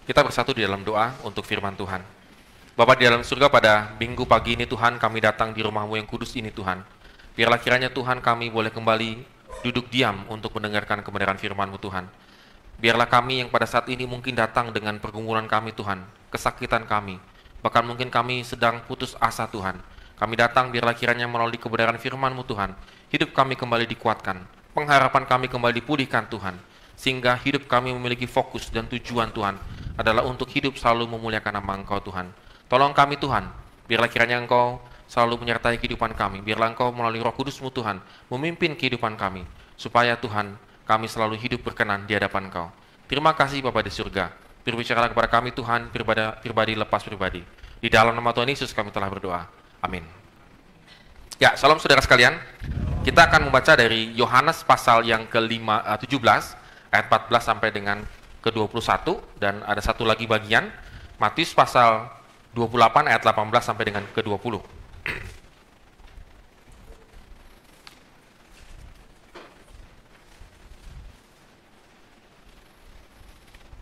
Kita bersatu di dalam doa untuk firman Tuhan. Bapa di dalam surga, pada minggu pagi ini Tuhan, kami datang di rumah-Mu yang kudus ini Tuhan. Biarlah kiranya Tuhan kami boleh kembali duduk diam untuk mendengarkan kebenaran firman-Mu Tuhan. Biarlah kami yang pada saat ini mungkin datang dengan pergumulan kami Tuhan, kesakitan kami, bahkan mungkin kami sedang putus asa Tuhan. Kami datang biarlah kiranya melalui kebenaran firman-Mu Tuhan, hidup kami kembali dikuatkan, pengharapan kami kembali dipulihkan Tuhan, sehingga hidup kami memiliki fokus dan tujuan Tuhan adalah untuk hidup selalu memuliakan nama Engkau Tuhan. Tolong kami Tuhan, biarlah kiranya Engkau selalu menyertai kehidupan kami, biarlah Engkau melalui Roh Kudus-Mu Tuhan memimpin kehidupan kami, supaya Tuhan kami selalu hidup berkenan di hadapan Engkau. Terima kasih Bapa di surga, berbicaralah kepada kami Tuhan, pribadi lepas pribadi. Di dalam nama Tuhan Yesus kami telah berdoa, amin. Ya, salam saudara sekalian, kita akan membaca dari Yohanes pasal yang ke-17, ayat 14 sampai dengan ke-21, dan ada satu lagi bagian, Matius pasal 28 ayat 18 sampai dengan ke-20.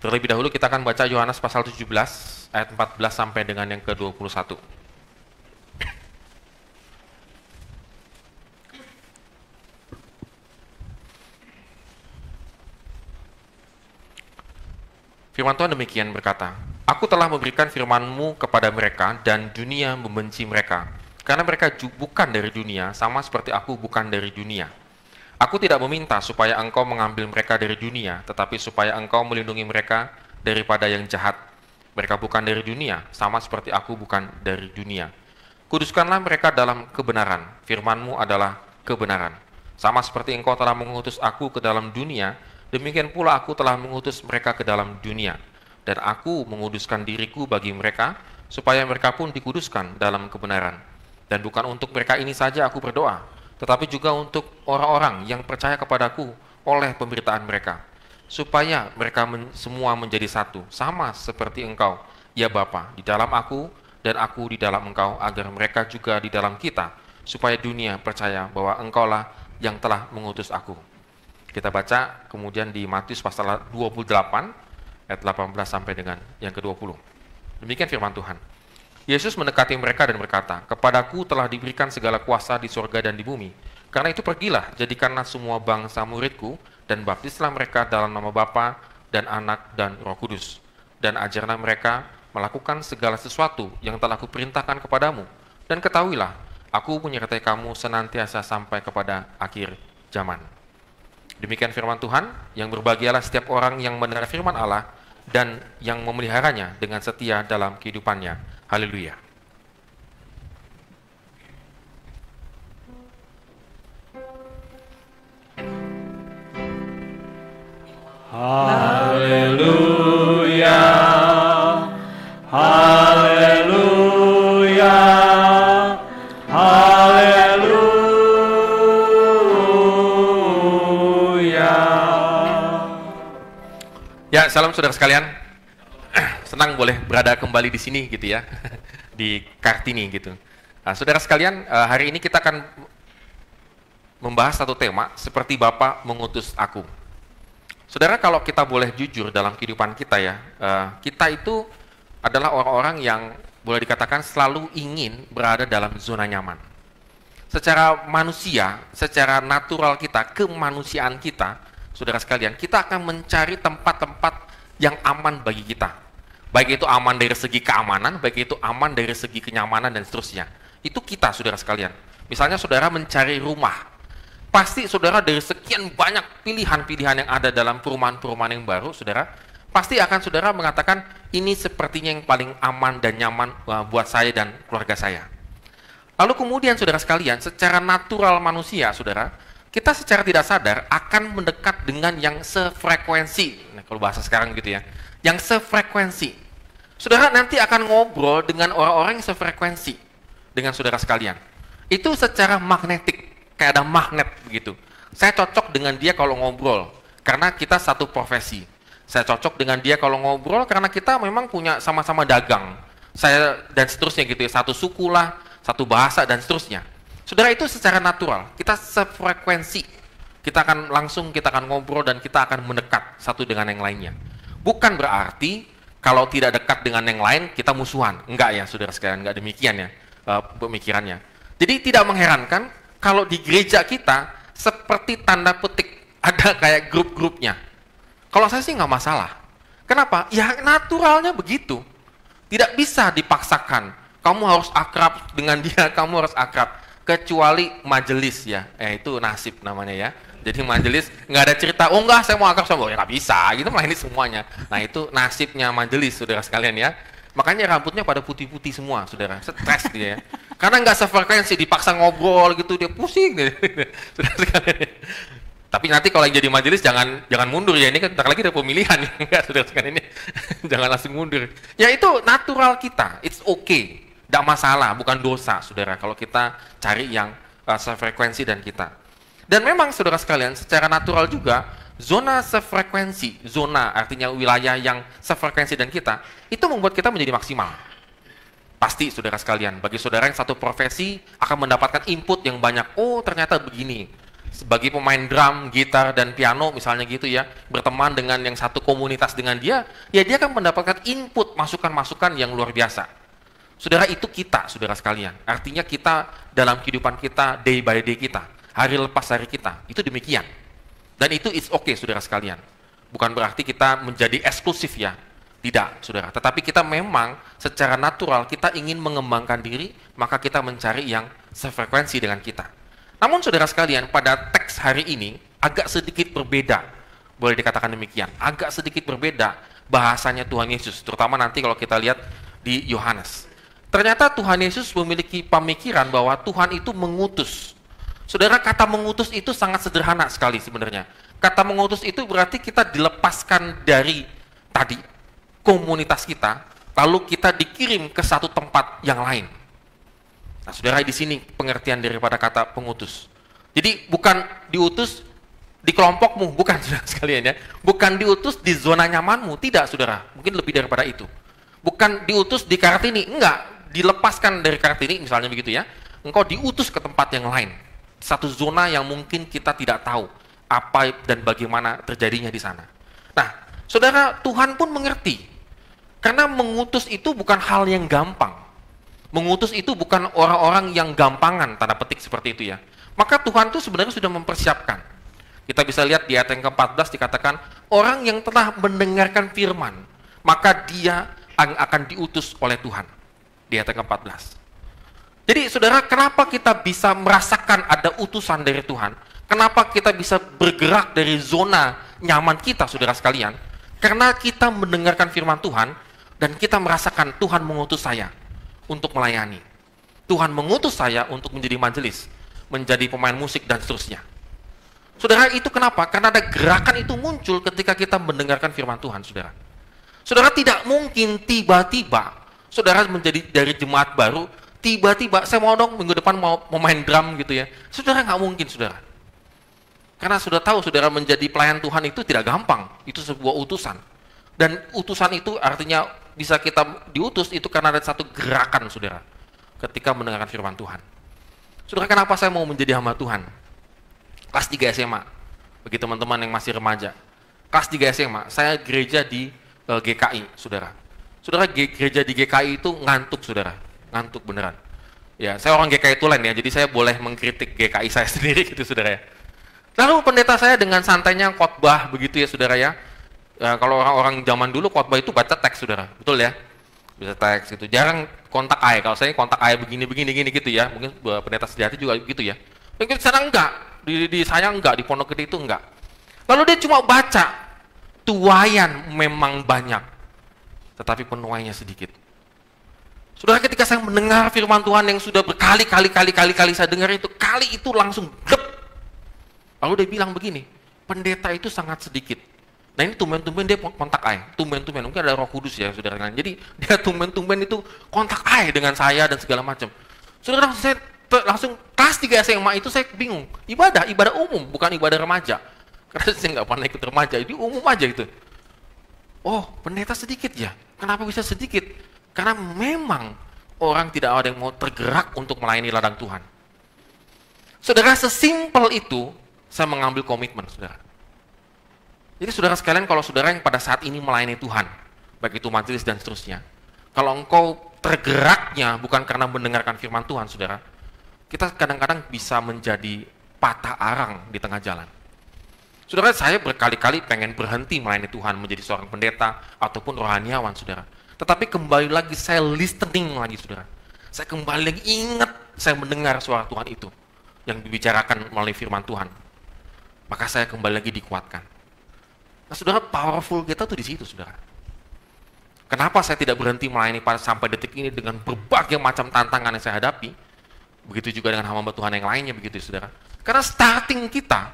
Terlebih dahulu kita akan baca Yohanes pasal 17 ayat 14 sampai dengan yang ke-21. Firman Tuhan demikian berkata, Aku telah memberikan firman-Mu kepada mereka dan dunia membenci mereka, karena mereka bukan dari dunia, sama seperti aku bukan dari dunia. Aku tidak meminta supaya Engkau mengambil mereka dari dunia, tetapi supaya Engkau melindungi mereka daripada yang jahat. Mereka bukan dari dunia, sama seperti aku bukan dari dunia. Kuduskanlah mereka dalam kebenaran, firman-Mu adalah kebenaran. Sama seperti Engkau telah mengutus aku ke dalam dunia, demikian pula aku telah mengutus mereka ke dalam dunia. Dan aku menguduskan diriku bagi mereka, supaya mereka pun dikuduskan dalam kebenaran. Dan bukan untuk mereka ini saja aku berdoa, tetapi juga untuk orang-orang yang percaya kepadaku oleh pemberitaan mereka, supaya mereka semua menjadi satu, sama seperti Engkau, ya Bapa, di dalam aku, dan aku di dalam Engkau, agar mereka juga di dalam kita, supaya dunia percaya bahwa Engkaulah yang telah mengutus aku. Kita baca kemudian di Matius pasal 28, ayat 18 sampai dengan yang ke-20. Demikian firman Tuhan. Yesus mendekati mereka dan berkata, Kepadaku telah diberikan segala kuasa di surga dan di bumi. Karena itu pergilah, jadikanlah semua bangsa muridku, dan baptislah mereka dalam nama Bapa dan Anak dan Roh Kudus. Dan ajarlah mereka melakukan segala sesuatu yang telah kuperintahkan kepadamu. Dan ketahuilah, aku menyertai kamu senantiasa sampai kepada akhir zaman. Demikian firman Tuhan, yang berbahagialah setiap orang yang mendengar firman Allah dan yang memeliharanya dengan setia dalam kehidupannya. Haleluya. Haleluya. Haleluya. Ya, salam saudara sekalian. Senang boleh berada kembali di sini gitu ya, di Kartini gitu. Nah, saudara sekalian, hari ini kita akan membahas satu tema, seperti Bapa mengutus aku. Saudara, kalau kita boleh jujur dalam kehidupan kita ya, kita itu adalah orang-orang yang boleh dikatakan selalu ingin berada dalam zona nyaman. Secara manusia, secara natural kita, kemanusiaan kita, saudara sekalian, kita akan mencari tempat-tempat yang aman bagi kita. Baik itu aman dari segi keamanan, baik itu aman dari segi kenyamanan dan seterusnya. Itu kita, saudara sekalian. Misalnya saudara mencari rumah. Pasti saudara dari sekian banyak pilihan-pilihan yang ada dalam perumahan-perumahan yang baru, saudara, pasti akan saudara mengatakan, ini sepertinya yang paling aman dan nyaman buat saya dan keluarga saya. Lalu kemudian saudara sekalian, secara natural manusia, saudara, kita secara tidak sadar akan mendekat dengan yang sefrekuensi. Nah, kalau bahasa sekarang gitu ya, yang sefrekuensi. Saudara nanti akan ngobrol dengan orang-orang yang sefrekuensi dengan saudara sekalian. Itu secara magnetik, kayak ada magnet begitu. Saya cocok dengan dia kalau ngobrol, karena kita satu profesi. Saya cocok dengan dia kalau ngobrol, karena kita memang punya sama-sama dagang. Saya dan seterusnya gitu ya, satu suku lah, satu bahasa dan seterusnya. Saudara, itu secara natural, kita sefrekuensi. Kita akan ngobrol dan kita akan mendekat satu dengan yang lainnya. Bukan berarti Kalau tidak dekat dengan yang lain, kita musuhan. Enggak ya, saudara sekalian, enggak demikian ya pemikirannya. Jadi tidak mengherankan kalau di gereja kita seperti tanda petik ada kayak grup-grupnya. Kalau saya sih nggak masalah. Kenapa? Ya naturalnya begitu. Tidak bisa dipaksakan. Kamu harus akrab dengan dia, kamu harus akrab. Kecuali majelis ya, itu nasib namanya ya. Jadi majelis nggak ada cerita, oh enggak saya mau akrab sama, ya nggak bisa, gitu melayani semuanya. Nah itu nasibnya majelis, saudara sekalian ya. Makanya rambutnya pada putih-putih semua, saudara. Stres dia ya. Karena nggak sefrekuensi, dipaksa ngobrol gitu, dia pusing. Saudara sekalian ya. Tapi nanti kalau yang jadi majelis jangan mundur ya, ini kan tak lagi ada pemilihan ya. Enggak, saudara sekalian ini. Jangan langsung mundur. Ya itu natural kita, it's okay. Tidak masalah, bukan dosa, saudara, kalau kita cari yang sefrekuensi dan kita. Dan memang, saudara sekalian, secara natural juga, zona sefrekuensi, zona artinya wilayah yang sefrekuensi dan kita, itu membuat kita menjadi maksimal. Pasti, saudara sekalian, bagi saudara yang satu profesi akan mendapatkan input yang banyak. Oh, ternyata begini. Sebagai pemain drum, gitar, dan piano, misalnya gitu ya, berteman dengan yang satu komunitas dengan dia, ya dia akan mendapatkan input, masukan-masukan yang luar biasa. Saudara, itu kita, saudara sekalian. Artinya kita dalam kehidupan kita, day by day kita, hari lepas hari kita, itu demikian. Dan itu it's okay, saudara sekalian. Bukan berarti kita menjadi eksklusif ya. Tidak, saudara. Tetapi kita memang secara natural, kita ingin mengembangkan diri, maka kita mencari yang sefrekuensi dengan kita. Namun saudara sekalian, pada teks hari ini, agak sedikit berbeda. Boleh dikatakan demikian. Agak sedikit berbeda bahasanya Tuhan Yesus. Terutama nanti kalau kita lihat di Yohanes. Ternyata Tuhan Yesus memiliki pemikiran bahwa Tuhan itu mengutus. Saudara, kata mengutus itu sangat sederhana sekali sebenarnya. Kata mengutus itu berarti kita dilepaskan dari tadi komunitas kita, lalu kita dikirim ke satu tempat yang lain. Nah, saudara, di sini pengertian daripada kata pengutus. Jadi bukan diutus di kelompokmu, bukan, saudara sekalian ya. Bukan diutus di zona nyamanmu, tidak, saudara. Mungkin lebih daripada itu. Bukan diutus di Kartini, enggak. Dilepaskan dari Kartini, misalnya begitu ya, engkau diutus ke tempat yang lain, satu zona yang mungkin kita tidak tahu apa dan bagaimana terjadinya di sana. Nah, saudara, Tuhan pun mengerti, karena mengutus itu bukan hal yang gampang. Mengutus itu bukan orang-orang yang gampangan, tanda petik seperti itu ya. Maka Tuhan itu sebenarnya sudah mempersiapkan. Kita bisa lihat di ayat yang ke-14 dikatakan, orang yang telah mendengarkan firman, maka dia akan diutus oleh Tuhan. Di ayat ke-14. Jadi saudara, kenapa kita bisa merasakan ada utusan dari Tuhan? Kenapa kita bisa bergerak dari zona nyaman kita, saudara sekalian? Karena kita mendengarkan firman Tuhan dan kita merasakan Tuhan mengutus saya untuk melayani. Tuhan mengutus saya untuk menjadi majelis, menjadi pemain musik dan seterusnya. Saudara, itu kenapa? Karena ada gerakan itu muncul ketika kita mendengarkan firman Tuhan, saudara. Saudara, tidak mungkin tiba-tiba saudara menjadi dari jemaat baru, tiba-tiba saya mau dong minggu depan mau main drum gitu ya. Saudara, nggak mungkin, saudara. Karena sudah tahu, saudara, menjadi pelayan Tuhan itu tidak gampang. Itu sebuah utusan. Dan utusan itu artinya bisa kita diutus itu karena ada satu gerakan, saudara, ketika mendengarkan firman Tuhan. Saudara, kenapa saya mau menjadi hamba Tuhan? Kelas 3 SMA, bagi teman-teman yang masih remaja. Kelas 3 SMA, saya gereja di GKI, saudara. Saudara, gereja di GKI itu ngantuk, saudara. Ngantuk beneran. Ya, saya orang GKI Tulen ya, jadi saya boleh mengkritik GKI saya sendiri gitu, saudara ya. Lalu pendeta saya dengan santainya khotbah begitu ya, saudara ya. Kalau orang-orang zaman dulu khotbah itu baca teks, saudara. Betul ya? Bisa teks gitu. Jarang kontak ayat. Kalau saya kontak ayat begini gitu ya. Mungkin pendeta sejati juga begitu ya. Mungkin di sana enggak. Di saya enggak, di Pondok Gede itu enggak. Lalu dia cuma baca. Tuayan memang banyak, tetapi penuainya sedikit. Saudara, ketika saya mendengar firman Tuhan yang sudah berkali-kali saya dengar itu, kali itu langsung glep. Lalu dia bilang begini, pendeta itu sangat sedikit. Nah, ini tumben-tumben dia kontak ay, tumben-tumben, mungkin ada Roh Kudus ya, saudara. Jadi dia tumben-tumben itu kontak ay dengan saya dan segala macam. Saudara, saya langsung kelas 3 SMA itu saya bingung. Ibadah umum, bukan ibadah remaja. Karena saya nggak pernah ikut remaja, jadi umum aja gitu. Oh, pendeta sedikit ya. Kenapa bisa sedikit? Karena memang orang tidak ada yang mau tergerak untuk melayani ladang Tuhan. Saudara, sesimpel itu saya mengambil komitmen, saudara. Jadi saudara sekalian, kalau saudara yang pada saat ini melayani Tuhan, baik itu majelis dan seterusnya. Kalau engkau tergeraknya bukan karena mendengarkan firman Tuhan, saudara, kita kadang-kadang bisa menjadi patah arang di tengah jalan. Saudara, saya berkali-kali pengen berhenti melayani Tuhan, menjadi seorang pendeta ataupun rohaniawan, saudara. Tetapi kembali lagi saya listening lagi, saudara. Saya kembali lagi ingat, saya mendengar suara Tuhan itu yang dibicarakan melalui firman Tuhan. Maka saya kembali lagi dikuatkan. Nah, saudara, powerful kita tuh di situ, saudara. Kenapa saya tidak berhenti melayani sampai detik ini dengan berbagai macam tantangan yang saya hadapi? Begitu juga dengan hamba Tuhan yang lainnya, begitu, saudara. Karena starting kita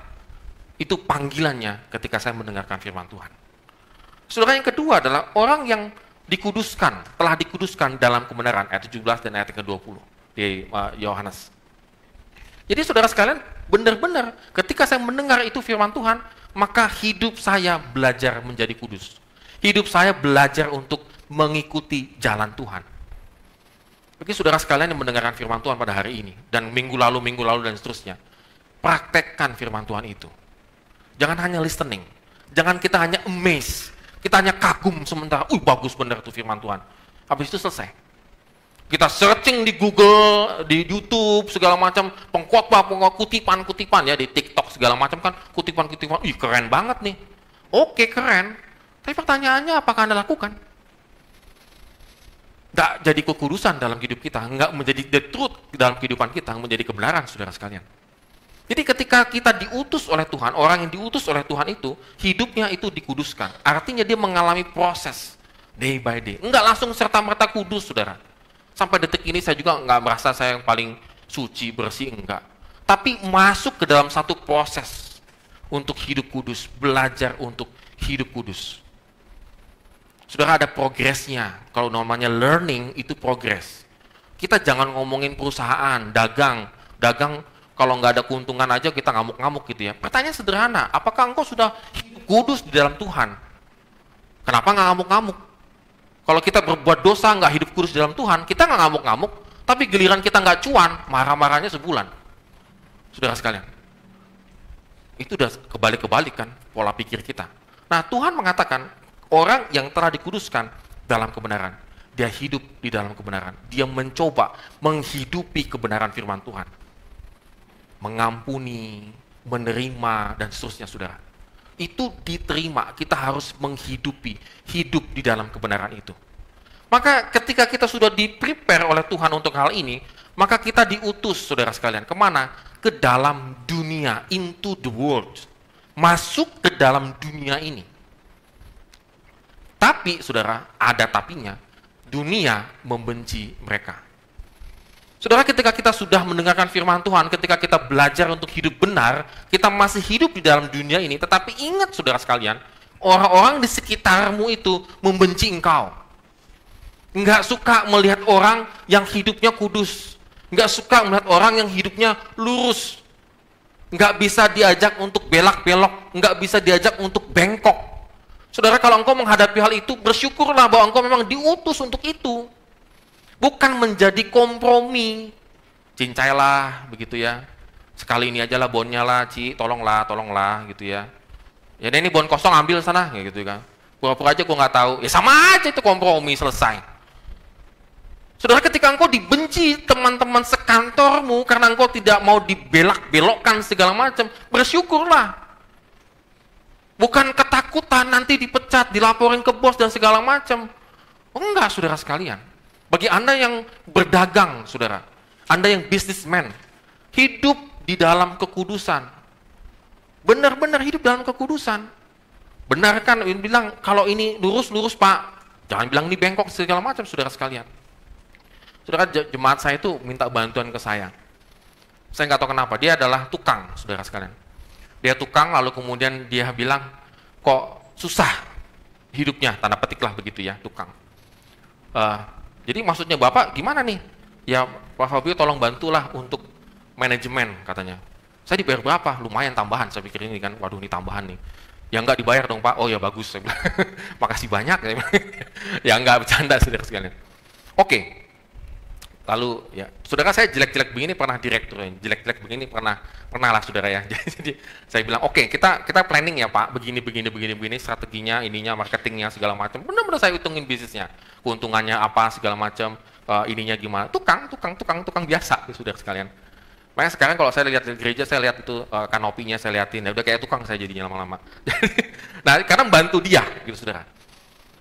itu panggilannya ketika saya mendengarkan firman Tuhan. Saudara, yang kedua adalah orang yang dikuduskan, telah dikuduskan dalam kebenaran, ayat 17 dan ayat ke-20 di Yohanes. Jadi saudara sekalian, benar-benar ketika saya mendengar itu firman Tuhan, maka hidup saya belajar menjadi kudus. Hidup saya belajar untuk mengikuti jalan Tuhan. Bagi saudara sekalian yang mendengarkan firman Tuhan pada hari ini, dan minggu lalu dan seterusnya, praktekkan firman Tuhan itu. Jangan hanya listening, jangan kita hanya amazed, kita hanya kagum sementara, bagus benar itu firman Tuhan. Habis itu selesai. Kita searching di Google, di YouTube, segala macam, pengkhotbah, kutipan-kutipan ya, di TikTok segala macam kan, kutipan-kutipan, keren banget nih. Oke, keren. Tapi pertanyaannya, apakah Anda lakukan? Nggak jadi kekudusan dalam hidup kita, nggak menjadi the truth dalam kehidupan kita, menjadi kebenaran, saudara sekalian. Jadi ketika kita diutus oleh Tuhan, orang yang diutus oleh Tuhan itu, hidupnya itu dikuduskan. Artinya dia mengalami proses, day by day. Enggak langsung serta-merta kudus, saudara. Sampai detik ini saya juga nggak merasa saya yang paling suci, bersih, enggak. Tapi masuk ke dalam satu proses untuk hidup kudus, belajar untuk hidup kudus. Saudara, ada progresnya. Kalau namanya learning, itu progres. Kita jangan ngomongin perusahaan, dagang kalau nggak ada keuntungan aja kita ngamuk-ngamuk gitu ya. Pertanyaan sederhana, apakah engkau sudah hidup kudus di dalam Tuhan? Kenapa nggak ngamuk-ngamuk? Kalau kita berbuat dosa nggak hidup kudus di dalam Tuhan, kita nggak ngamuk-ngamuk, tapi giliran kita nggak cuan, marah-marahnya sebulan. Saudara sekalian, itu udah kebalik-kebalik kan pola pikir kita. Nah, Tuhan mengatakan orang yang telah dikuduskan dalam kebenaran, dia hidup di dalam kebenaran, dia mencoba menghidupi kebenaran firman Tuhan, mengampuni, menerima, dan seterusnya, saudara. Itu diterima, kita harus menghidupi, hidup di dalam kebenaran itu. Maka ketika kita sudah di-prepare oleh Tuhan untuk hal ini, maka kita diutus, saudara sekalian, kemana? Ke dalam dunia, into the world. Masuk ke dalam dunia ini. Tapi, saudara, ada tapinya, dunia membenci mereka. Saudara, ketika kita sudah mendengarkan firman Tuhan, ketika kita belajar untuk hidup benar, kita masih hidup di dalam dunia ini, tetapi ingat saudara sekalian, orang-orang di sekitarmu itu membenci engkau. Nggak suka melihat orang yang hidupnya kudus. Nggak suka melihat orang yang hidupnya lurus. Nggak bisa diajak untuk belak-belok, nggak bisa diajak untuk bengkok. Saudara, kalau engkau menghadapi hal itu, bersyukurlah bahwa engkau memang diutus untuk itu. Bukan menjadi kompromi. Cincailah, begitu ya. Sekali ini aja lah bonnya lah, Ci, tolonglah, gitu ya. Ya ini bon kosong ambil sana, ya gitu kan. Pura-pura aja gua nggak tahu. Ya sama aja itu kompromi, selesai. Saudara, ketika engkau dibenci teman-teman sekantormu karena engkau tidak mau dibelak-belokkan segala macam, bersyukurlah. Bukan ketakutan nanti dipecat, dilaporin ke bos dan segala macam. Oh, enggak, saudara sekalian. Bagi Anda yang berdagang, saudara, Anda yang businessman, hidup di dalam kekudusan. Benar-benar hidup dalam kekudusan. Benar kan, bilang kalau ini lurus Pak, jangan bilang ini bengkok segala macam, saudara sekalian. Saudara, jemaat saya itu minta bantuan ke saya. Saya nggak tahu kenapa, dia adalah tukang, saudara sekalian. Dia tukang, lalu kemudian dia bilang, kok susah hidupnya, tanda petik lah begitu ya, tukang. Jadi maksudnya Bapak gimana nih? Ya Pak Fabio tolong bantulah untuk manajemen katanya. Saya dibayar berapa? Lumayan tambahan, saya pikir ini kan, waduh ini tambahan nih. Ya enggak dibayar dong Pak, oh ya bagus, saya bilang. Makasih banyak. Ya enggak, bercanda saudara sekalian. Oke, Lalu ya, saudara saya jelek-jelek begini pernah direktur, jelek-jelek begini pernah lah saudara ya. Jadi saya bilang oke, kita planning ya Pak, begini strateginya, ininya, marketingnya segala macam. Benar-benar saya hitungin bisnisnya, keuntungannya apa segala macam, ininya gimana. Tukang biasa, saudara sekalian. Makanya sekarang kalau saya lihat di gereja, saya lihat itu kanopinya, saya liatin, ya udah kayak tukang saya jadinya lama-lama. Nah, karena bantu dia, gitu saudara.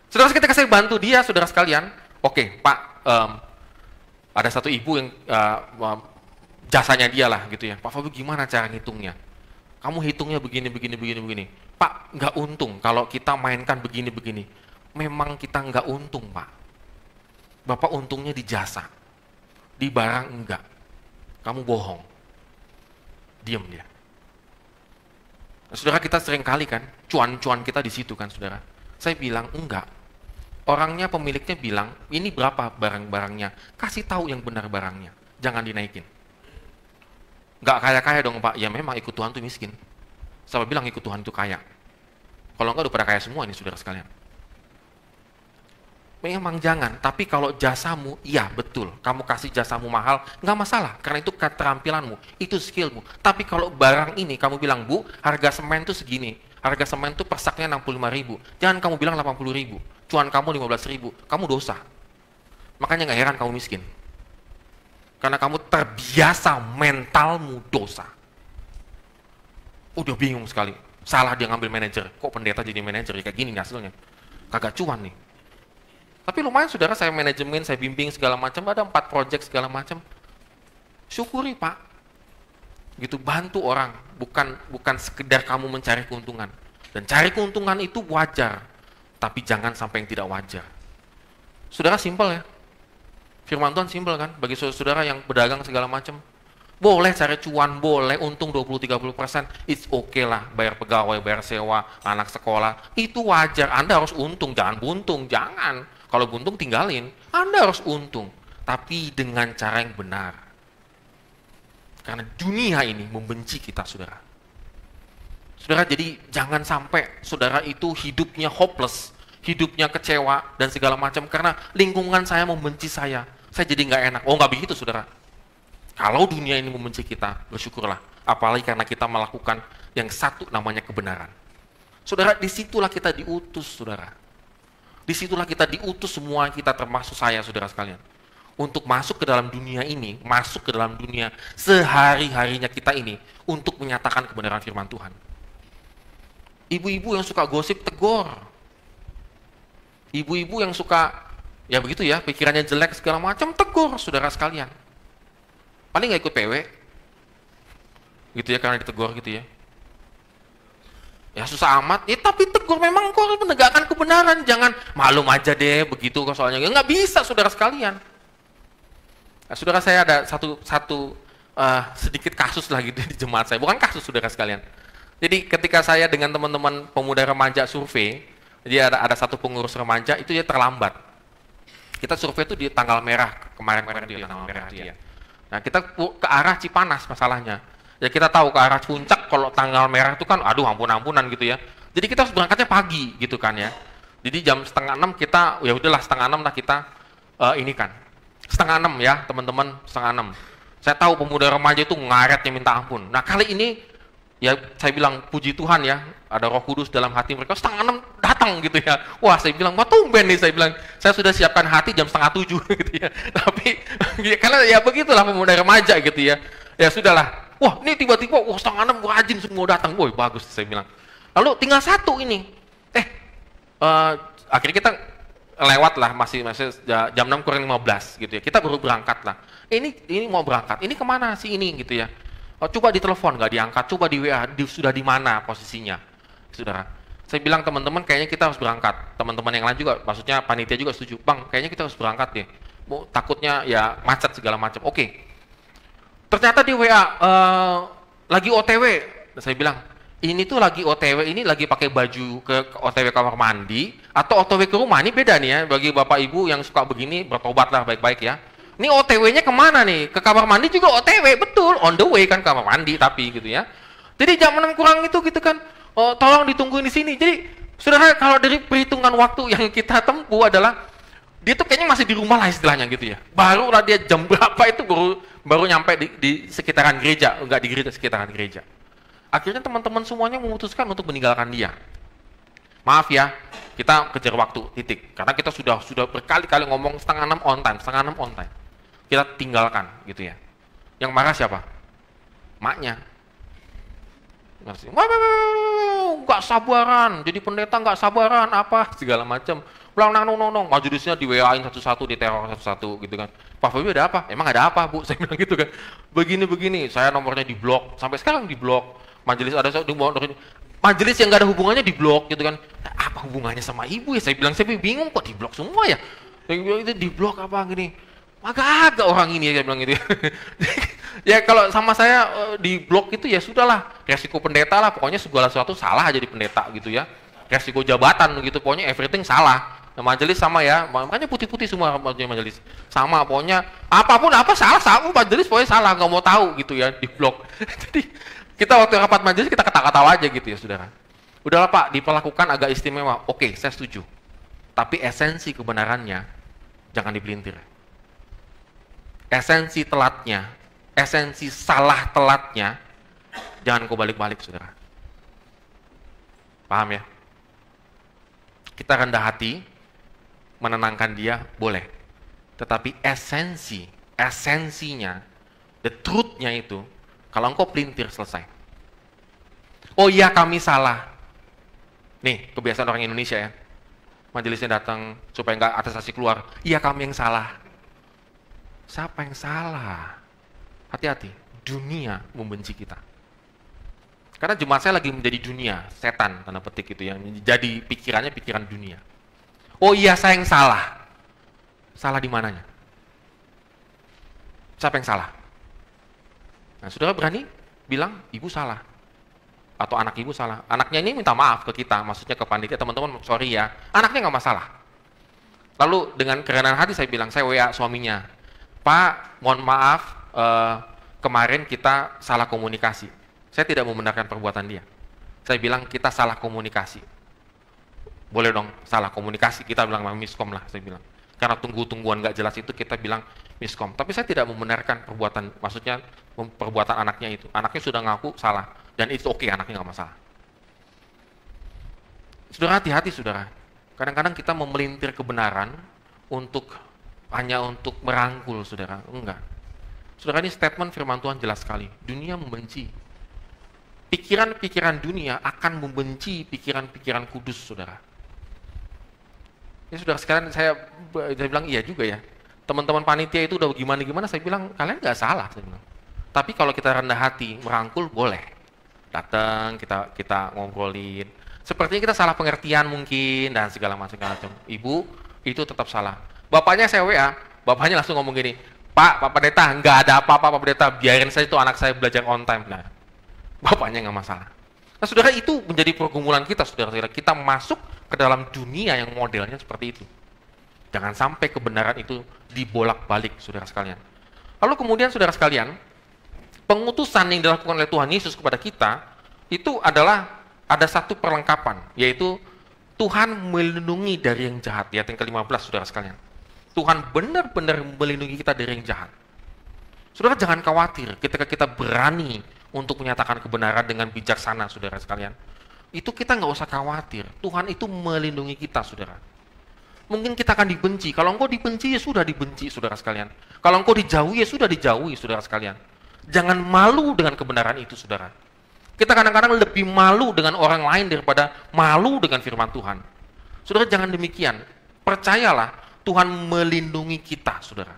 Saudara, ketika saya bantu dia, saudara sekalian, oke, Pak, ada satu ibu yang jasanya dia lah gitu ya. Pak Fabio gimana cara ngitungnya? Kamu hitungnya begini. Pak, nggak untung kalau kita mainkan begini. Memang kita nggak untung, Pak. Bapak untungnya di jasa. Di barang enggak. Kamu bohong. Diam dia. Nah, saudara, kita sering kali kan, cuan-cuan kita di situ kan, saudara. Saya bilang enggak. Orangnya, pemiliknya bilang, ini berapa barang-barangnya? Kasih tahu yang benar barangnya. Jangan dinaikin. Nggak kaya-kaya dong Pak. Ya memang ikut Tuhan itu miskin. Siapa bilang ikut Tuhan itu kaya? Kalau enggak udah pada kaya semua ini saudara sekalian. Memang jangan. Tapi kalau jasamu, iya betul. Kamu kasih jasamu mahal, nggak masalah. Karena itu keterampilanmu, itu skillmu. Tapi kalau barang ini, kamu bilang, Bu, harga semen itu segini. Harga semen itu per saknya 65.000. Jangan kamu bilang 80.000. Cuan kamu 15.000, kamu dosa. Makanya nggak heran kamu miskin. Karena kamu terbiasa mentalmu dosa. Udah bingung sekali. Salah dia ngambil manajer. Kok pendeta jadi manajer? Kayak gini nih hasilnya. Kagak cuan nih. Tapi lumayan saudara, saya manajemen, saya bimbing segala macam. Ada 4 project segala macam. Syukuri Pak. Gitu, bantu orang. Bukan sekedar kamu mencari keuntungan. Dan cari keuntungan itu wajar. Tapi jangan sampai yang tidak wajar. Saudara, simpel ya. Firman Tuhan simpel kan, bagi saudara yang berdagang segala macam. Boleh cari cuan, boleh untung 20-30%, it's okay lah, bayar pegawai, bayar sewa, anak sekolah, itu wajar. Anda harus untung, jangan buntung, jangan. Kalau buntung tinggalin, Anda harus untung. Tapi dengan cara yang benar. Karena dunia ini membenci kita, saudara. Saudara, jadi jangan sampai saudara itu hidupnya hopeless, hidupnya kecewa dan segala macam karena lingkungan saya membenci saya jadi nggak enak. Oh, nggak begitu saudara. Kalau dunia ini membenci kita, bersyukurlah. Apalagi karena kita melakukan yang satu namanya kebenaran. Saudara, disitulah kita diutus, saudara. Disitulah kita diutus semua kita, termasuk saya, saudara sekalian. Untuk masuk ke dalam dunia ini, masuk ke dalam dunia sehari-harinya kita ini untuk menyatakan kebenaran firman Tuhan. Ibu-ibu yang suka gosip, tegur. Ibu-ibu yang suka, ya begitu ya, pikirannya jelek segala macam, tegur saudara sekalian. Paling nggak ikut PW, gitu ya, karena ditegur gitu ya. Ya susah amat, ya tapi tegur, memang kau harus menegakkan kebenaran, jangan malum aja deh begitu soalnya. Nggak bisa saudara sekalian. Nah, saudara, saya ada satu sedikit kasus lah gitu di jemaat saya, bukan kasus saudara sekalian. Jadi ketika saya dengan teman-teman pemuda remaja survei, jadi ada satu pengurus remaja itu dia terlambat. Kita survei itu di tanggal merah, kemarin di tanggal merah dia. Nah, kita ke arah Cipanas masalahnya. Ya kita tahu ke arah puncak kalau tanggal merah itu kan aduh ampun-ampunan gitu ya. Jadi kita harus berangkatnya pagi gitu kan ya. Jadi jam 5:30 kita, ya udahlah 5:30 lah kita ini kan. 5:30 ya teman-teman, 5:30. Saya tahu pemuda remaja itu ngaretnya minta ampun. Nah kali ini ya saya bilang puji Tuhan ya, ada Roh Kudus dalam hati mereka, 5:30 datang gitu ya. Wah, saya bilang, wah tumben nih, saya bilang, saya sudah siapkan hati jam 6:30 gitu ya. Tapi karena ya begitulah pemuda remaja gitu ya. Ya sudahlah. Wah, ini tiba-tiba wah 5:30 rajin semua datang. Woi, bagus saya bilang. Lalu tinggal satu ini. Akhirnya kita lewat lah, masih jam 6:15 gitu ya. Kita baru berangkat lah. Ini mau berangkat. Ini kemana sih ini gitu ya. Coba ditelepon, nggak diangkat, coba di WA, sudah di mana posisinya, saudara. Saya bilang teman-teman kayaknya kita harus berangkat. Teman-teman yang lain juga, maksudnya panitia juga setuju. Bang, kayaknya kita harus berangkat deh. Takutnya ya macet segala macam. Oke. Ternyata di WA lagi OTW. Saya bilang, ini tuh lagi OTW, ini lagi pakai baju ke OTW kamar mandi atau OTW ke rumah. Ini beda nih ya, bagi bapak ibu yang suka begini, bertobatlah baik-baik ya. Ini OTW-nya kemana nih? Ke kamar mandi juga OTW, betul. On the way kan kamar mandi tapi gitu ya. Jadi jam 6 kurang itu gitu kan, tolong ditungguin di sini. Jadi saudara, kalau dari perhitungan waktu yang kita tempuh adalah Dia tuh kayaknya masih di rumah lah istilahnya gitu ya. Baru lah dia jam berapa itu baru nyampe di sekitaran gereja, enggak di gereja, sekitaran gereja. Akhirnya teman-teman semuanya memutuskan untuk meninggalkan dia. Maaf ya, kita kejar waktu, titik. Karena kita sudah berkali-kali ngomong 5:30 on time, 5:30 on time. Kita tinggalkan gitu ya. Yang marah siapa? Maknya. Nggak sabaran, jadi pendeta nggak sabaran, apa segala macam. Pulang nong, majelisnya di WA-in satu-satu, di teror satu-satu gitu kan. Pak Fabi ada apa? Emang ada apa, Bu? Saya bilang gitu kan. Begini, saya nomornya di blok, sampai sekarang di blok. Majelis ada majelis yang nggak ada hubungannya di blok gitu kan. Apa hubungannya sama ibu ya? Saya bingung kok di blok semua ya. Saya bilang itu di blok apa gini. Agak-agak orang ini ya bilang gitu ya. Ya kalau sama saya di blog itu ya sudahlah, resiko pendeta lah, pokoknya segala sesuatu salah aja di pendeta gitu ya. Resiko jabatan gitu, pokoknya everything salah. Nah, majelis sama ya, makanya putih-putih semua majelis. Sama pokoknya apapun salah, majelis pokoknya salah, nggak mau tahu gitu ya di blog. Jadi kita waktu rapat majelis kita ketawa-ketawa aja gitu ya saudara. Udahlah Pak, diperlakukan agak istimewa. Oke, saya setuju. Tapi esensi kebenarannya jangan dipelintir. Esensi telatnya, esensi salah telatnya, jangan kau balik-balik, saudara. Paham ya? Kita rendah hati, menenangkan dia, boleh. Tetapi esensinya, the truth-nya itu, kalau engkau pelintir, selesai. Oh iya, kami salah. Nih, kebiasaan orang Indonesia ya. Majelisnya datang, supaya nggak atestasi keluar. Iya, kami yang salah. Siapa yang salah? Hati-hati, dunia membenci kita. Karena jemaat saya lagi menjadi dunia, setan, tanda petik itu yang jadi pikirannya pikiran dunia. Oh iya, saya yang salah. Salah di mananya? Siapa yang salah? Nah, saudara berani bilang, ibu salah. Atau anak ibu salah. Anaknya ini minta maaf ke kita, maksudnya ke panitia, teman-teman, sorry ya. Anaknya nggak masalah. Lalu dengan kerenan hati saya bilang, saya WA suaminya, Pak, mohon maaf, kemarin kita salah komunikasi. Saya tidak membenarkan perbuatan dia. Saya bilang kita salah komunikasi. Boleh dong, salah komunikasi. Kita bilang miskom lah, saya bilang. Karena tungguan nggak jelas itu kita bilang miskom. Tapi saya tidak membenarkan perbuatan, maksudnya perbuatan anaknya itu. Anaknya sudah ngaku salah. Dan itu oke, anaknya nggak masalah. Saudara, hati-hati saudara. Kadang-kadang kita memelintir kebenaran hanya untuk merangkul, saudara. Enggak. Saudara, ini statement firman Tuhan jelas sekali. Dunia membenci. Pikiran-pikiran dunia akan membenci pikiran-pikiran kudus, saudara. Ya saudara sekalian, saya bilang iya juga ya. Teman-teman panitia itu udah gimana-gimana, saya bilang kalian nggak salah. Saya bilang. Tapi kalau kita rendah hati, merangkul boleh. Datang, kita ngobrolin. Sepertinya kita salah pengertian mungkin, dan segala macam. Ibu, itu tetap salah. Bapaknya saya WA, bapaknya langsung ngomong gini, Pak Pendeta, nggak ada apa-apa Pak Pendeta, biarin saya itu anak saya belajar on time. Nah, bapaknya nggak masalah. Nah saudara, itu menjadi pergumulan kita, saudara-saudara. Kita masuk ke dalam dunia yang modelnya seperti itu. Jangan sampai kebenaran itu dibolak-balik, saudara sekalian. Lalu kemudian, saudara sekalian, pengutusan yang dilakukan oleh Tuhan Yesus kepada kita, itu adalah ada satu perlengkapan, yaitu Tuhan melindungi dari yang jahat. Ayat yang ke-15, saudara sekalian. Tuhan benar-benar melindungi kita dari yang jahat. Saudara, jangan khawatir ketika kita berani untuk menyatakan kebenaran dengan bijaksana, saudara sekalian. Itu kita nggak usah khawatir. Tuhan itu melindungi kita, saudara. Mungkin kita akan dibenci. Kalau engkau dibenci, ya sudah dibenci, saudara sekalian. Kalau engkau dijauhi, ya sudah dijauhi, saudara sekalian. Jangan malu dengan kebenaran itu, saudara. Kita kadang-kadang lebih malu dengan orang lain daripada malu dengan firman Tuhan. Saudara, jangan demikian. Percayalah, Tuhan melindungi kita, saudara.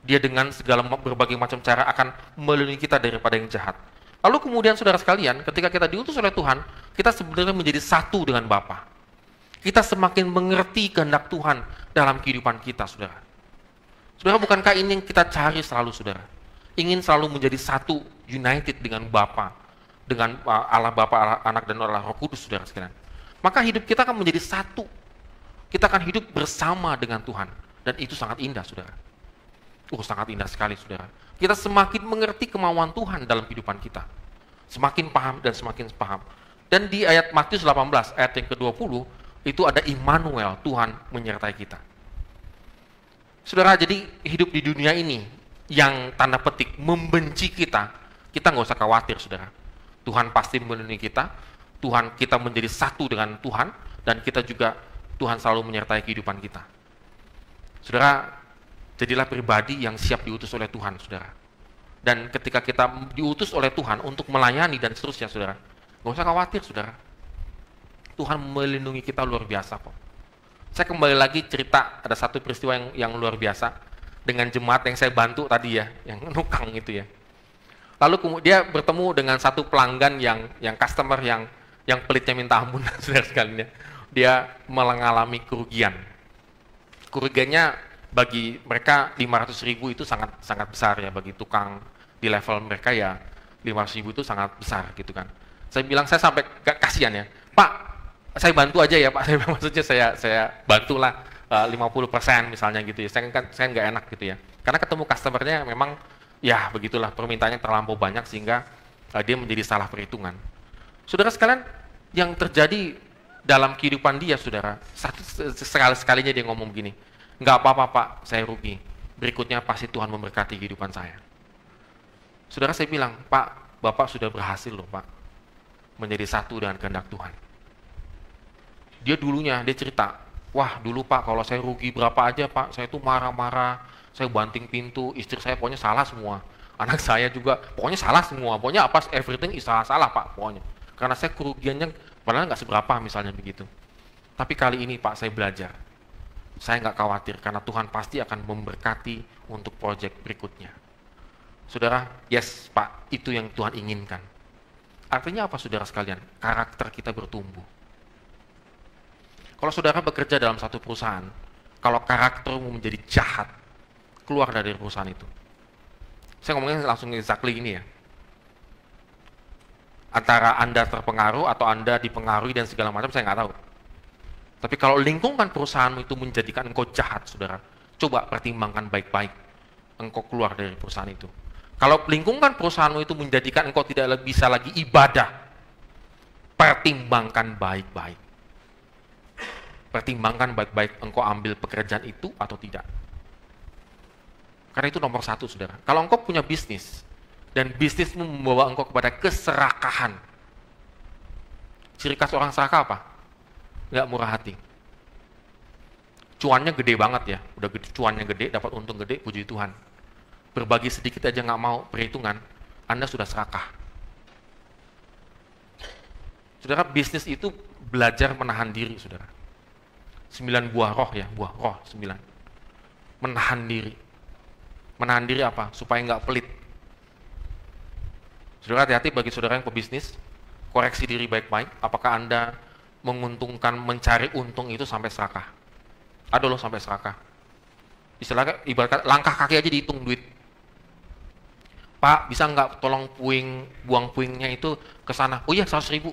Dia dengan segala berbagai macam cara akan melindungi kita daripada yang jahat. Lalu kemudian, saudara sekalian, ketika kita diutus oleh Tuhan, kita sebenarnya menjadi satu dengan Bapa. Kita semakin mengerti kehendak Tuhan dalam kehidupan kita, saudara. Saudara, bukankah ini yang kita cari selalu, saudara? Ingin selalu menjadi satu, united dengan Bapa, dengan Allah Bapa, Allah Anak, dan Allah Roh Kudus, saudara sekalian. Maka hidup kita akan menjadi satu. Kita akan hidup bersama dengan Tuhan. Dan itu sangat indah, saudara. Sangat indah sekali, saudara. Kita semakin mengerti kemauan Tuhan dalam kehidupan kita. Semakin paham dan semakin paham. Dan di ayat Matius 18, ayat yang ke-20, itu ada Immanuel, Tuhan menyertai kita. Saudara, jadi hidup di dunia ini yang tanda petik membenci kita, kita nggak usah khawatir, saudara. Tuhan pasti melindungi kita, Tuhan kita menjadi satu dengan Tuhan, dan kita juga, Tuhan selalu menyertai kehidupan kita. Saudara, jadilah pribadi yang siap diutus oleh Tuhan, saudara. Dan ketika kita diutus oleh Tuhan untuk melayani dan seterusnya, saudara, nggak usah khawatir, saudara. Tuhan melindungi kita luar biasa kok. Saya kembali lagi cerita, ada satu peristiwa yang luar biasa dengan jemaat yang saya bantu tadi ya, yang nukang itu ya. Lalu dia bertemu dengan satu pelanggan yang customer yang pelitnya minta ampun, saudara sekalian. Dia mengalami kerugian. Kerugiannya bagi mereka 500.000 itu sangat sangat besar ya, bagi tukang di level mereka ya 500.000 itu sangat besar gitu kan. Saya bilang, saya sampai kasihan ya, Pak, saya bantu aja ya Pak, maksudnya saya bantulah 50% misalnya gitu ya. Saya nggak enak gitu ya, karena ketemu customernya memang ya begitulah, permintaannya terlampau banyak sehingga dia menjadi salah perhitungan. Saudara sekalian, yang terjadi dalam kehidupan dia, saudara, sekalinya dia ngomong begini, nggak apa-apa Pak, saya rugi, berikutnya pasti Tuhan memberkati kehidupan saya. Saudara, saya bilang, Pak, Bapak sudah berhasil loh Pak, menjadi satu dengan kehendak Tuhan. Dia cerita, wah dulu Pak, kalau saya rugi berapa aja Pak, saya tuh marah-marah, saya banting pintu, istri saya pokoknya salah semua, anak saya juga pokoknya salah semua, pokoknya apa, everything is salah Pak, pokoknya. Karena saya kerugiannya padahal nggak seberapa misalnya begitu. Tapi kali ini Pak, saya belajar, saya nggak khawatir karena Tuhan pasti akan memberkati untuk proyek berikutnya. Saudara, yes Pak, itu yang Tuhan inginkan. Artinya apa saudara sekalian? Karakter kita bertumbuh. Kalau saudara bekerja dalam satu perusahaan, kalau karaktermu menjadi jahat, keluar dari perusahaan itu. Saya ngomongnya langsung exactly ini ya. Antara Anda terpengaruh atau Anda dipengaruhi dan segala macam, saya nggak tahu. Tapi kalau lingkungan perusahaanmu itu menjadikan engkau jahat, saudara, coba pertimbangkan baik-baik. Engkau keluar dari perusahaan itu. Kalau lingkungan perusahaanmu itu menjadikan engkau tidak bisa lagi ibadah, pertimbangkan baik-baik. Pertimbangkan baik-baik engkau ambil pekerjaan itu atau tidak. Karena itu nomor satu, saudara. Kalau engkau punya bisnis, dan bisnismu membawa engkau kepada keserakahan, ciri khas orang serakah apa? Nggak murah hati. Cuannya gede banget ya, udah cuannya gede, dapat untung gede, puji Tuhan. Berbagi sedikit aja nggak mau, perhitungan, Anda sudah serakah. Saudara, bisnis itu belajar menahan diri, saudara. 9 buah roh ya, buah roh 9. Menahan diri. Menahan diri apa? Supaya nggak pelit. Saudara, hati-hati bagi saudara yang pebisnis, koreksi diri baik-baik, apakah Anda menguntungkan mencari untung itu sampai serakah? Ada loh sampai serakah. Istilahnya, ibarat langkah kaki aja dihitung duit. Pak, bisa nggak tolong buang puingnya itu ke sana? Oh iya, 100.000.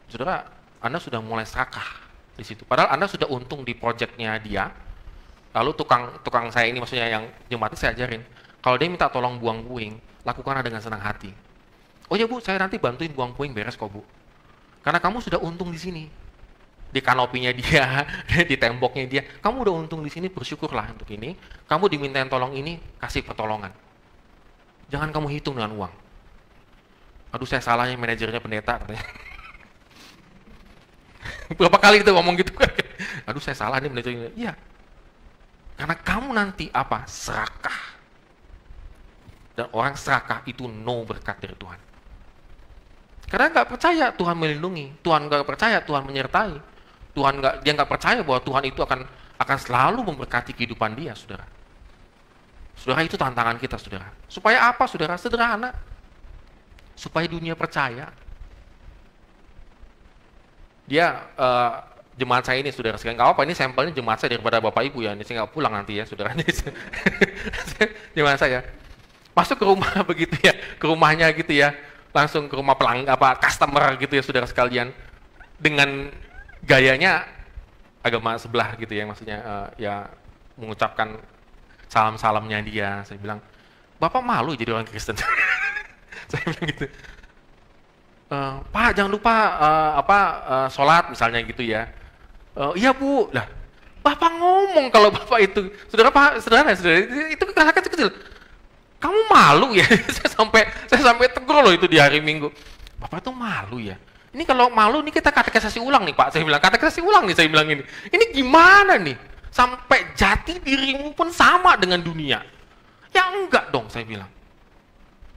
Saudara, Anda sudah mulai serakah di situ. Padahal Anda sudah untung di proyeknya dia. Lalu tukang saya ini, maksudnya yang jemaat saya ajarin, kalau dia minta tolong buang puing, lakukanlah dengan senang hati. Oh ya Bu, saya nanti bantuin buang puing, beres kok Bu. Karena kamu sudah untung di sini, di kanopinya dia, di temboknya dia. Kamu udah untung di sini, bersyukurlah untuk ini. Kamu dimintain tolong ini, kasih pertolongan. Jangan kamu hitung dengan uang. Aduh, saya salahnya manajernya pendeta katanya. Berapa kali kita ngomong gitu kan? Aduh, saya salah nih manajernya. Iya. Karena kamu nanti apa? Serakah. Dan orang serakah itu no berkat dari Tuhan. Karena nggak percaya Tuhan melindungi, Tuhan nggak percaya Tuhan menyertai, dia nggak percaya bahwa Tuhan itu akan selalu memberkati kehidupan dia, saudara. Saudara, itu tantangan kita, saudara. Supaya apa, saudara? Sederhana. Supaya dunia percaya. Dia jemaat saya ini, saudara sekalian, nggak apa, ini sampelnya jemaat saya daripada Bapak Ibu ya, ini saya nggak pulang nanti ya, saudara. Jemaat saya masuk ke rumah begitu ya, ke rumahnya gitu ya, langsung ke rumah customer gitu ya, saudara sekalian, dengan gayanya agama sebelah gitu ya, maksudnya ya mengucapkan salam-salamnya dia. Saya bilang, Bapak malu jadi orang Kristen? Saya bilang gitu. Pak, jangan lupa sholat misalnya gitu ya. Iya Bu. Lah, Bapak ngomong kalau Bapak itu, saudara, itu anak kecil. Kamu malu ya? saya sampai tegur loh itu di hari Minggu. Bapak tuh malu ya? Ini kalau malu, ini kita katekisasi ulang nih Pak. Saya bilang, katekisasi ulang nih, saya bilang ini. Ini gimana nih? Sampai jati dirimu pun sama dengan dunia. Ya enggak dong, saya bilang.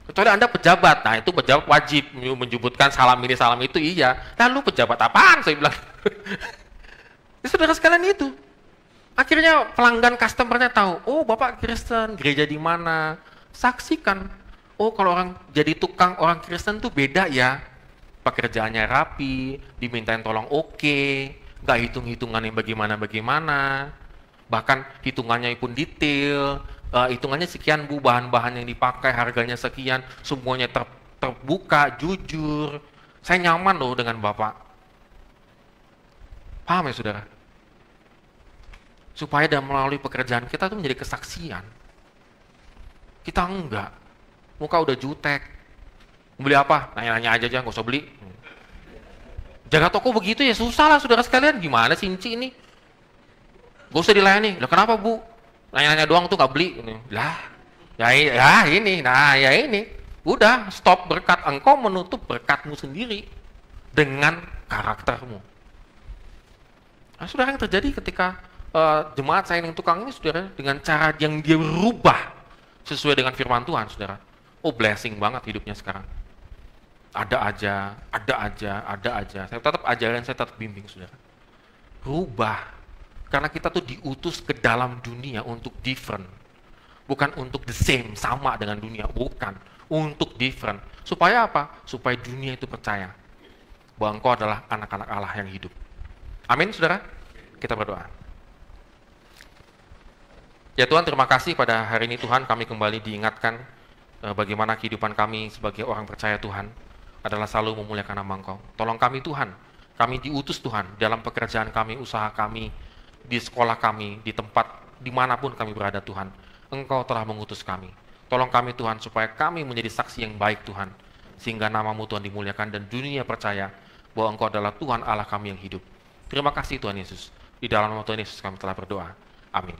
Kecuali Anda pejabat, nah itu pejabat wajib menyebutkan salam ini, salam itu, iya. Lalu pejabat apaan, saya bilang. Ya, saudara sekalian itu. Akhirnya pelanggan customernya tahu, oh Bapak Kristen, gereja di mana? Saksikan. Oh kalau orang jadi tukang orang Kristen tuh beda ya. Pekerjaannya rapi, dimintain tolong oke, nggak hitung-hitungan yang bagaimana-bagaimana, bahkan hitungannya pun detail, hitungannya sekian Bu, bahan-bahan yang dipakai, harganya sekian, semuanya terbuka, jujur. Saya nyaman loh dengan Bapak. Paham ya saudara? Supaya dan melalui pekerjaan kita itu menjadi kesaksian. Kita enggak, muka udah jutek. Beli apa? Nanya-nanya aja, nggak usah beli. Jaga toko begitu ya susah lah saudara sekalian. Gimana sih Inci ini? Gak usah dilayani. Lah kenapa Bu? Nanya-nanya doang tuh nggak beli. Lah, ya ini. Nah ya ini. Udah stop berkat. Engkau menutup berkatmu sendiri dengan karaktermu. Nah, saudara, yang terjadi ketika jemaat saya yang tukang ini saudara, dengan cara yang dia berubah sesuai dengan firman Tuhan saudara. Oh blessing banget hidupnya sekarang. Ada aja. Saya tetap ajaran, saya tetap bimbing, saudara. Rubah. Karena kita tuh diutus ke dalam dunia untuk different. Bukan untuk the same, sama dengan dunia. Bukan. Untuk different. Supaya apa? Supaya dunia itu percaya bahwa engkau adalah anak-anak Allah yang hidup. Amin, saudara? Kita berdoa. Ya Tuhan, terima kasih pada hari ini Tuhan, kami kembali diingatkan bagaimana kehidupan kami sebagai orang percaya Tuhan adalah selalu memuliakan nama Engkau. Tolong kami Tuhan, kami diutus Tuhan dalam pekerjaan kami, usaha kami, di sekolah kami, di tempat dimanapun kami berada Tuhan. Engkau telah mengutus kami. Tolong kami Tuhan supaya kami menjadi saksi yang baik Tuhan, sehingga nama-Mu Tuhan dimuliakan dan dunia percaya bahwa Engkau adalah Tuhan Allah kami yang hidup. Terima kasih Tuhan Yesus. Di dalam nama Tuhan Yesus kami telah berdoa. Amin.